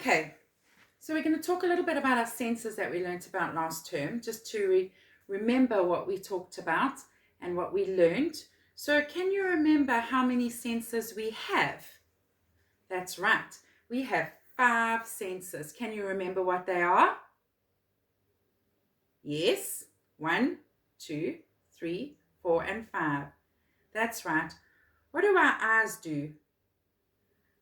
Okay, so we're going to talk a little bit about our senses that we learned about last term, just to remember what we talked about and what we learned. So can you remember how many senses we have? That's right, we have 5 senses. Can you remember what they are? Yes, 1, 2, 3, 4, and 5. That's right. What do our eyes do?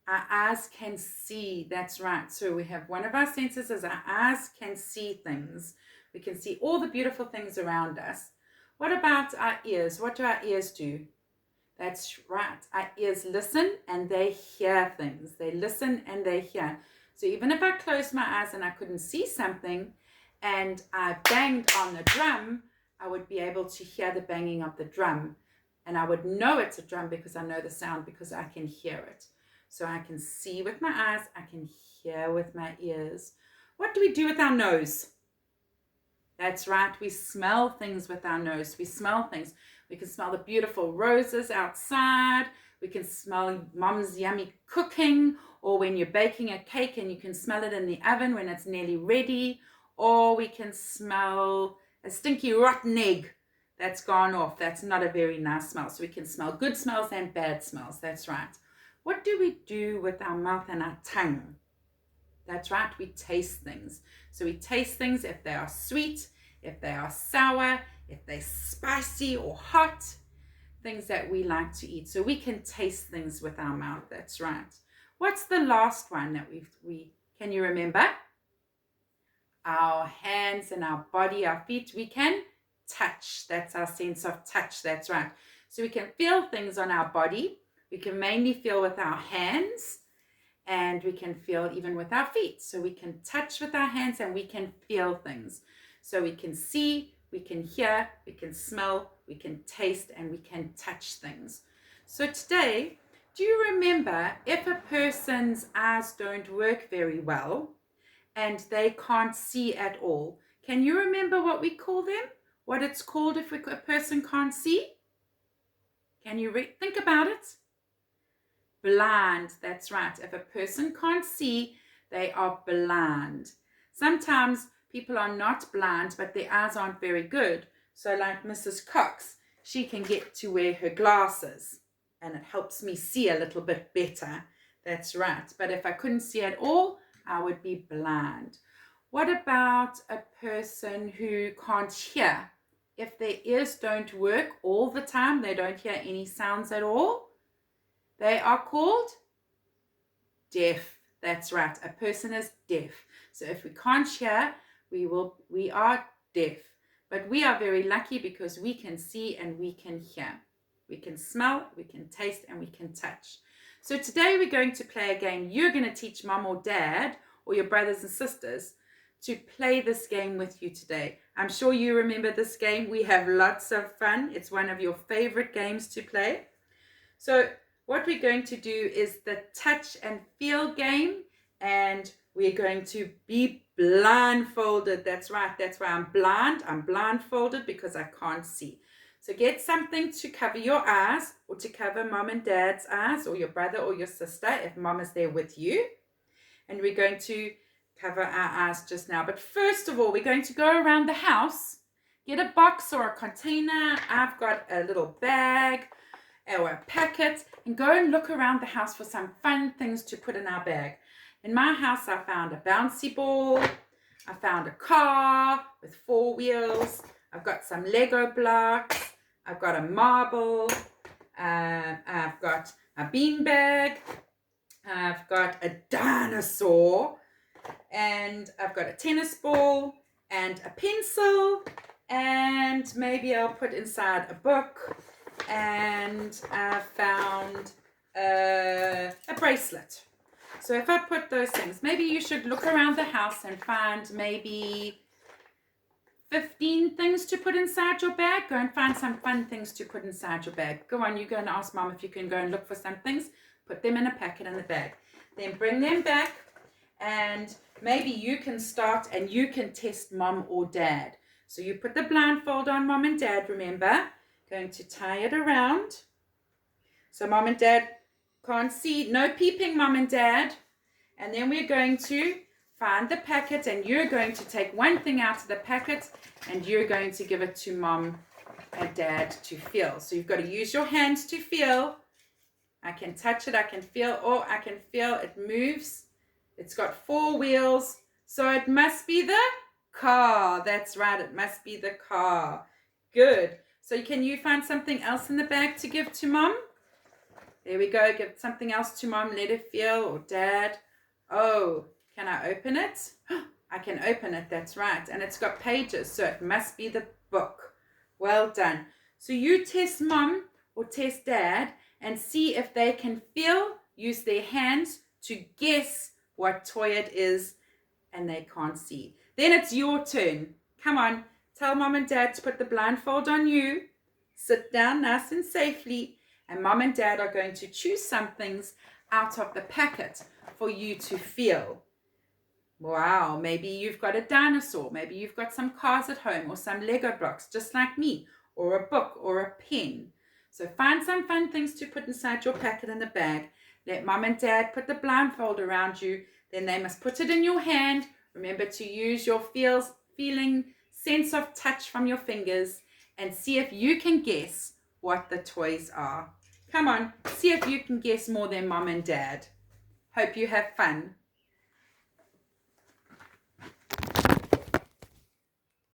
Our eyes can see. That's right. So we have one of our senses is our eyes can see things. We can see all the beautiful things around us. What about our ears? What do our ears do? That's right. Our ears listen and they hear things. They listen and they hear. So even if I closed my eyes and I couldn't see something and I banged on the drum, I would be able to hear the banging of the drum. And I would know it's a drum because I know the sound because I can hear it. So I can see with my eyes, I can hear with my ears. What do we do with our nose? That's right, we smell things with our nose. We smell things. We can smell the beautiful roses outside. We can smell mom's yummy cooking, or when you're baking a cake and you can smell it in the oven when it's nearly ready. Or we can smell a stinky rotten egg that's gone off. That's not a very nice smell. So we can smell good smells and bad smells. That's right. What do we do with our mouth and our tongue? That's right, we taste things. So we taste things if they are sweet, if they are sour, if they're spicy or hot, things that we like to eat. So we can taste things with our mouth. That's right. What's the last one that we can you remember? Our hands and our body, our feet, we can touch. That's our sense of touch. That's right. So we can feel things on our body. We can mainly feel with our hands, and we can feel even with our feet. So we can touch with our hands and we can feel things. So we can see, we can hear, we can smell, we can taste, and we can touch things. So today, do you remember if a person's eyes don't work very well and they can't see at all? Can you remember what we call them? What it's called if a person can't see? Can you think about it? Blind. That's right. If a person can't see, they are blind. Sometimes people are not blind, but their eyes aren't very good. So like Mrs. Cox, she can get to wear her glasses and it helps me see a little bit better. That's right. But if I couldn't see at all, I would be blind. What about a person who can't hear? If their ears don't work all the time, they don't hear any sounds at all, they are called deaf. That's right. A person is deaf. So if we can't hear, we are deaf. But we are very lucky because we can see and we can hear. We can smell, we can taste, and we can touch. So today we're going to play a game. You're going to teach mom or dad or your brothers and sisters to play this game with you today. I'm sure you remember this game. We have lots of fun. It's one of your favorite games to play. So what we're going to do is the touch and feel game, and we're going to be blindfolded. That's right. That's why I'm blind. I'm blindfolded because I can't see. So get something to cover your eyes, or to cover mom and dad's eyes, or your brother or your sister if mom is there with you. And we're going to cover our eyes just now. But first of all, we're going to go around the house, get a box or a container. I've got a little bag or a packet, and go and look around the house for some fun things to put in our bag. In my house, I found a bouncy ball. I found a car with 4 wheels. I've got some Lego blocks. I've got a marble. I've got a beanbag. I've got a dinosaur. And I've got a tennis ball and a pencil. And maybe I'll put inside a book. And I found a bracelet. So if I put those things, maybe you should look around the house and find maybe 15 things to put inside your bag. Go and find some fun things to put inside your bag. Go on, you go and ask mom if you can go and look for some things. Put them in a packet in the bag. Then bring them back, and maybe you can start and you can test mom or dad. So you put the blindfold on mom and dad, remember. Going to tie it around so mom and dad can't see. No peeping, mom and dad. And then we're going to find the packet, and you're going to take one thing out of the packet and you're going to give it to mom and dad to feel. So you've got to use your hands to feel. I can touch it, I can feel, oh, I can feel it moves. It's got 4 wheels, so it must be the car. That's right, it must be the car. Good. So can you find something else in the bag to give to mom? There we go, give something else to mom, let her feel, or dad. Oh, can I open it? I can open it, that's right. And it's got pages, so it must be the book. Well done. So you test mom or test dad and see if they can feel, use their hands to guess what toy it is, and they can't see. Then it's your turn. Come on, tell mom and dad to put the blindfold on you. Sit down nice and safely, and mom and dad are going to choose some things out of the packet for you to feel. Wow, maybe you've got a dinosaur, maybe you've got some cars at home or some Lego blocks just like me, or a book or a pen. So find some fun things to put inside your packet in the bag. Let mom and dad put the blindfold around you, then they must put it in your hand. Remember to use your feeling sense of touch from your fingers and see if you can guess what the toys are. Come on, see if you can guess more than mom and dad. Hope you have fun.